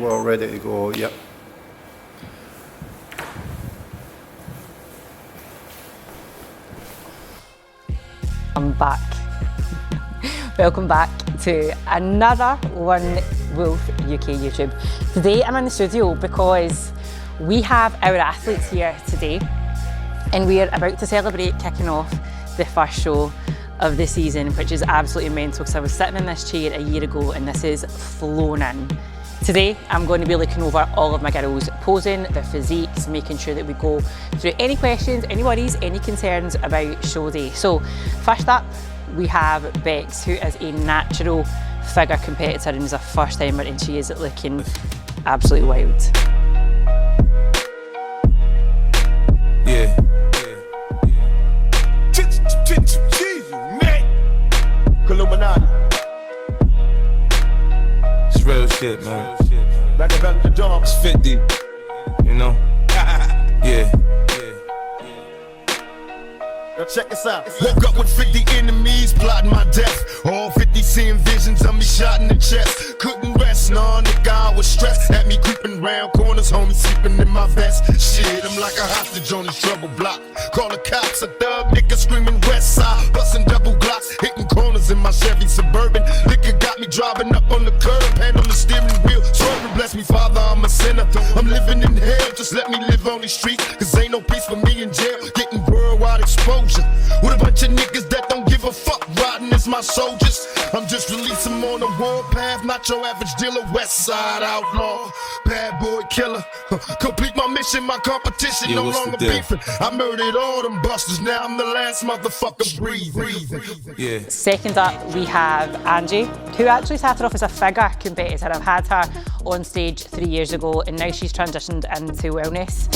We're all ready to go, yep. I'm back. Welcome back to another One Wolf UK YouTube. Today I'm in the studio because we have our athletes here today and we are about to celebrate kicking off the first show of the season, which is absolutely mental because I was sitting in this chair a year ago and this is flown in. Today, I'm going to be looking over all of my girls, posing their physiques, making sure that we go through any questions, any worries, any concerns about show day. So, first up, we have Bex, who is a natural figure competitor and is a first timer, and she is looking absolutely wild. Yeah. It's real shit, man. Like about the dog. It's 50, you know? Yeah. Now check this out. Woke up with 50 enemies plotting my death. All 50 seeing visions of me shot in the chest. Couldn't rest, nah, nigga, I was stressed. Had me creeping round corners, homie sleeping in my vest. Shit, I'm like a hostage on this trouble block. Call the cops, a thug nigga screaming west side. Busting double glocks, hitting corners in my Chevy Suburban. Liquor got me driving up on the curb, hand on the steering wheel. Swerving, bless me, Father, I'm a sinner. I'm living in hell, just let me live on these streets. Cause ain't no peace for me in jail. Getting worldwide exposure. With a bunch of niggas that don't give a fuck, riding as my soldiers. I'm just releasing them on the warpath, not your average dealer, west side outlaw, bad boy killer. Complete my mission, my competition, no longer beefing. I murdered all them busters, now I'm the last motherfucker breathing. Yeah. Second up, we have Angie, who actually started off as a figure competitor. I've had her on stage 3 years ago, and now she's transitioned into wellness.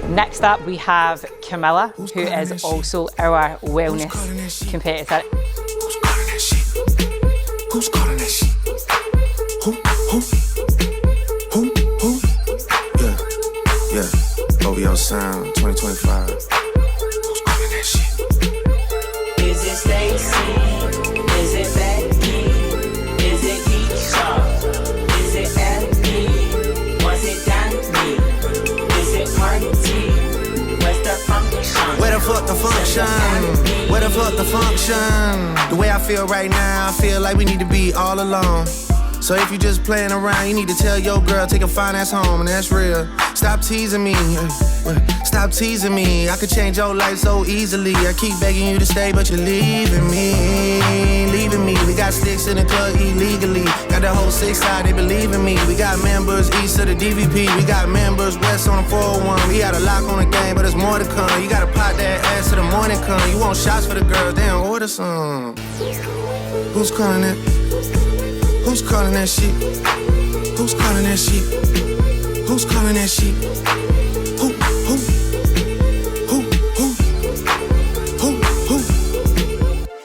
Next up, we have Kamilla, who is also our wellness competitor. Who's calling that shit? Who's calling that shit? Who? Yeah. OVO Sound 2025. Who's calling that shit? Is it Stacy? Is it Becky? Is it Keisha? Is it Abby? Was it Danny? Is it Marty? Where's the function? Where the fuck the function? Where the fuck the function? The way I feel right now, I feel like we need to be all alone. So if you just playing around, you need to tell your girl, take a fine ass home, and that's real. Stop teasing me, stop teasing me. I could change your life so easily. I keep begging you to stay, but you're leaving me, leaving me. We got sticks in the club illegally. Got the whole 6 side, they believe in me. We got members east of the DVP. We got members west on the 401. We got a lock on the game, but there's more to come. You gotta pop that ass till the morning come. You want shots for the girls, they don't order some. Who's calling that? Who's calling that shit? Who's calling that shit? Who's calling that shit? Who?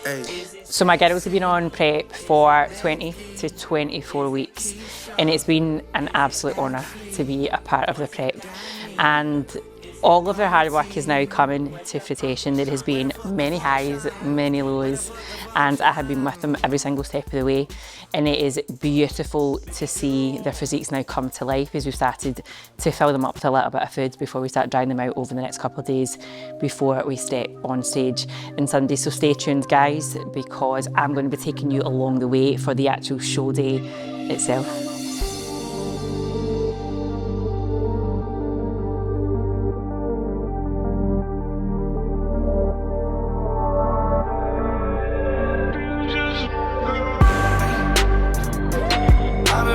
Hey. So my girls have been on prep for 20 to 24 weeks, and it's been an absolute honour to be a part of the prep. And all of their hard work is now coming to fruition. There has been many highs, many lows, and I have been with them every single step of the way. And it is beautiful to see their physiques now come to life as we've started to fill them up with a little bit of food before we start drying them out over the next couple of days before we step on stage on Sunday. So stay tuned, guys, because I'm going to be taking you along the way for the actual show day itself.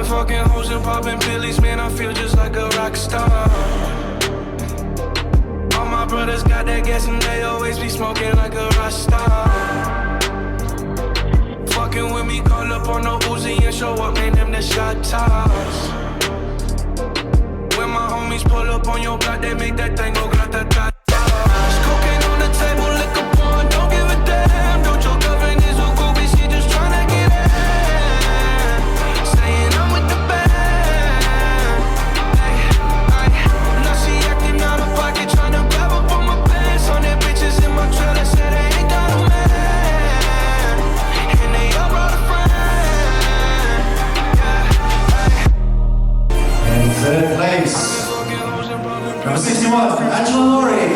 Fucking hoes and popping pillies, man, I feel just like a rock star. All my brothers got that gas and they always be smoking like a rock star. Fucking with me, call up on the Uzi and show up, man, them the shot toss. When my homies pull up on your block, they make that thing go grata-ta-ta. Cocaine on the table, liquor porn, don't give a damn. Don't your girlfriend is a groupie, she just tryna get in. Saying I'm with the band. Now she acting out of pocket, tryna grab up on my pants. On their bitches in my trailer, said they ain't got a man. And they all brought a friend. In third place, number 61, Angela Laurie.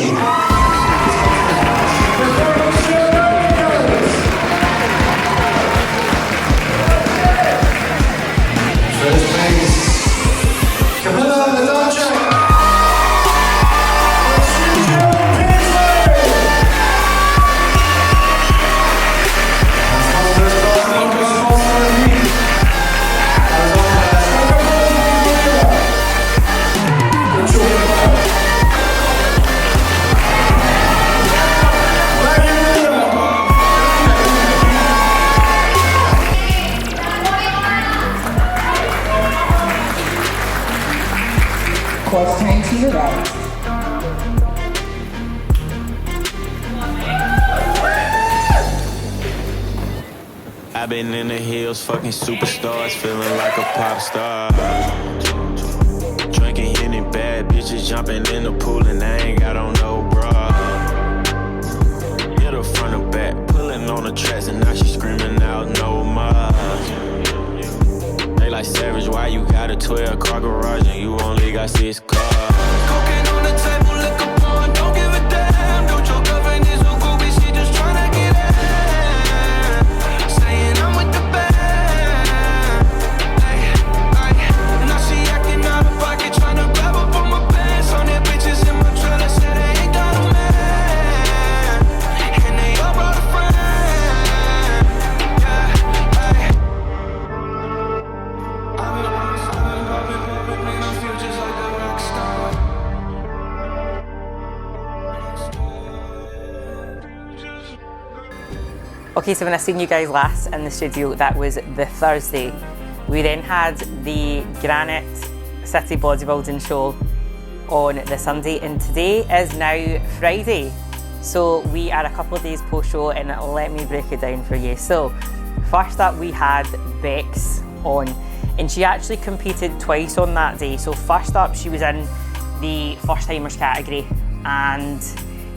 First place, Kamilla. Quads turn to your right. I've been in the hills, fucking superstars, feeling like a pop star. Drinking Henny, bad bitches jumping in the pool, and I ain't got on no bra. Hit her front or back, pulling on the tracks, and now she screaming out no more. They like Savage, why you got a 12-car garage and you only got 6 cars? Cocaine on the table, liquor porn, don't give a damn. Don't your girlfriend is a groupie, she just tryna get in. Saying I'm with the band. Now she acting out of pocket, tryna grab up on my pants. On their bitches in my trailer, said they ain't got a man. And they all brought a friend. Okay, so when I seen you guys last in the studio, that was the Thursday. We then had the Granite City Bodybuilding show on the Sunday, and today is now Friday. So we are a couple of days post-show, and let me break it down for you. So first up, we had Bex on, and she actually competed twice on that day. So first up, she was in the first timers category, and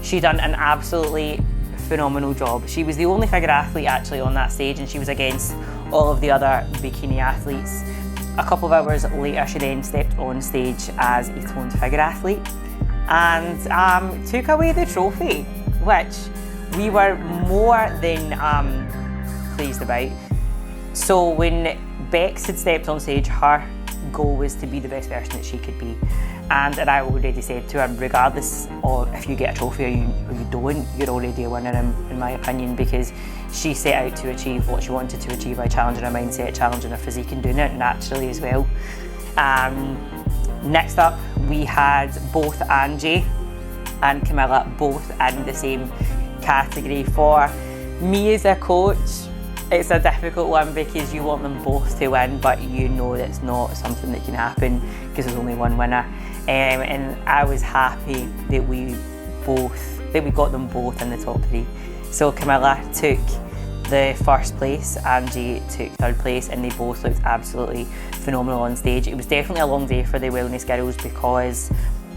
she done an absolutely phenomenal job. She was the only figure athlete actually on that stage, and she was against all of the other bikini athletes. A couple of hours later, she then stepped on stage as a toned figure athlete and took away the trophy, which we were more than pleased about. So when Bex had stepped on stage, her goal was to be the best person that she could be. And I already said to her, regardless of if you get a trophy or you don't, you're already a winner in my opinion, because she set out to achieve what she wanted to achieve by challenging her mindset, challenging her physique and doing it naturally as well. Next up, we had both Angie and Kamilla both in the same category. For me as a coach, it's a difficult one because you want them both to win, but you know it's not something that can happen because there's only one winner. And I was happy that we got them both in the top 3. So Kamilla took the first place, Angie took third place, and they both looked absolutely phenomenal on stage. It was definitely a long day for the wellness girls because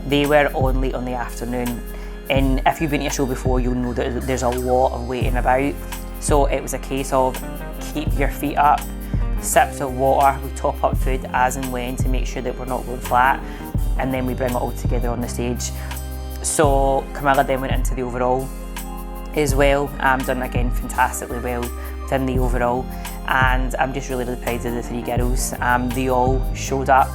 They were on late on the afternoon, and if you've been to a show before, you'll know that there's a lot of waiting about. So it was a case of keep your feet up, sips of water, we top up food as and when to make sure that we're not going flat, and then we bring it all together on the stage. So Kamilla then went into the overall as well, done again fantastically well in the overall, and I'm just really proud of the three girls. They all showed up,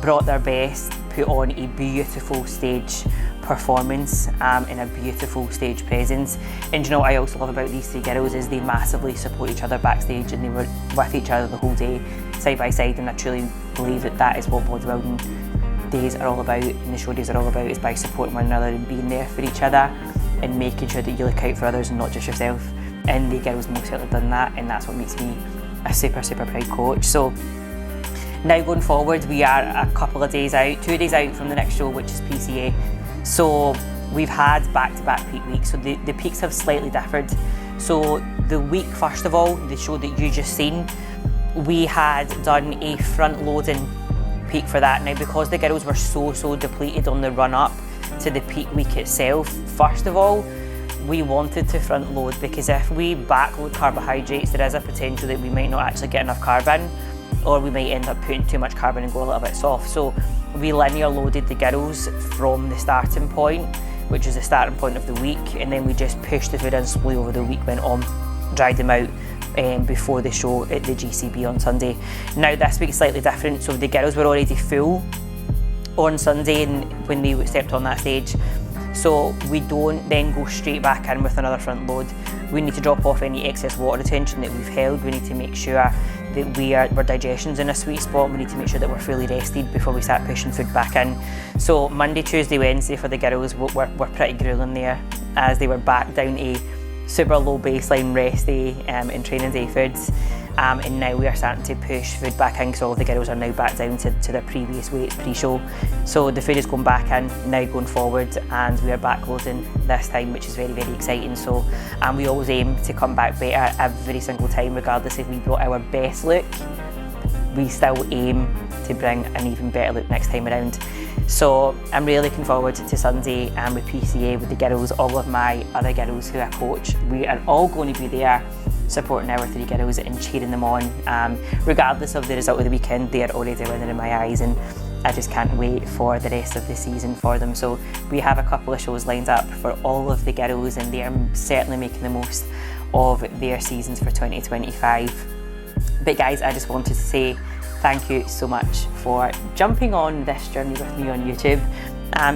brought their best, put on a beautiful stage performance and a beautiful stage presence. And you know what I also love about these three girls is they massively support each other backstage, and they were with each other the whole day, side by side, and I truly believe that that is what bodybuilding days are all about, and the show days are all about, is by supporting one another and being there for each other and making sure that you look out for others and not just yourself. And the girls most certainly done that, and that's what makes me a super proud coach. So now going forward, we are a couple of days out, 2 days out from the next show, which is PCA. So we've had back-to-back peak weeks, so the peaks have slightly differed. So the week, first of all, the show that you just seen, we had done a front-loading peak for that. Now, because the girls were so depleted on the run-up to the peak week itself, first of all, we wanted to front load, because if we backload carbohydrates, there is a potential that we might not actually get enough carb in, or we might end up putting too much carb in and go a little bit soft. So we linear loaded the girls from the starting point, which is the starting point of the week, and then we just pushed the food in slowly over the week went on, dried them out before the show at the GCB on Sunday. Now this week is slightly different, so the girls were already full on Sunday and when they stepped on that stage. So we don't then go straight back in with another front load. We need to drop off any excess water retention that we've held. We need to make sure that our digestion's in a sweet spot. We need to make sure that we're fully rested before we start pushing food back in. So Monday, Tuesday, Wednesday for the girls were pretty grueling there, as they were back down to super low baseline rest day and training day foods. And now we are starting to push food back in, because all of the girls are now back down to their previous weights pre-show. So the food is going back in now going forward, and we are back loading this time, which is very exciting. So we always aim to come back better every single time, regardless if we brought our best look, we still aim to bring an even better look next time around. So I'm really looking forward to Sunday and with PCA with the girls, all of my other girls who I coach. We are all going to be there supporting our three girls and cheering them on. Regardless of the result of the weekend, they are already winning in my eyes, and I just can't wait for the rest of the season for them. So we have a couple of shows lined up for all of the girls, and they are certainly making the most of their seasons for 2025. But guys, I just wanted to say thank you so much for jumping on this journey with me on YouTube.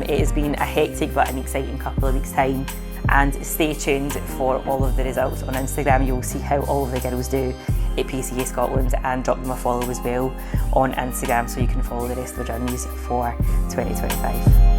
It has been a hectic but an exciting couple of weeks' time, and stay tuned for all of the results on Instagram. You'll see how all of the girls do at PCA Scotland, and drop them a follow as well on Instagram so you can follow the rest of the journeys for 2025.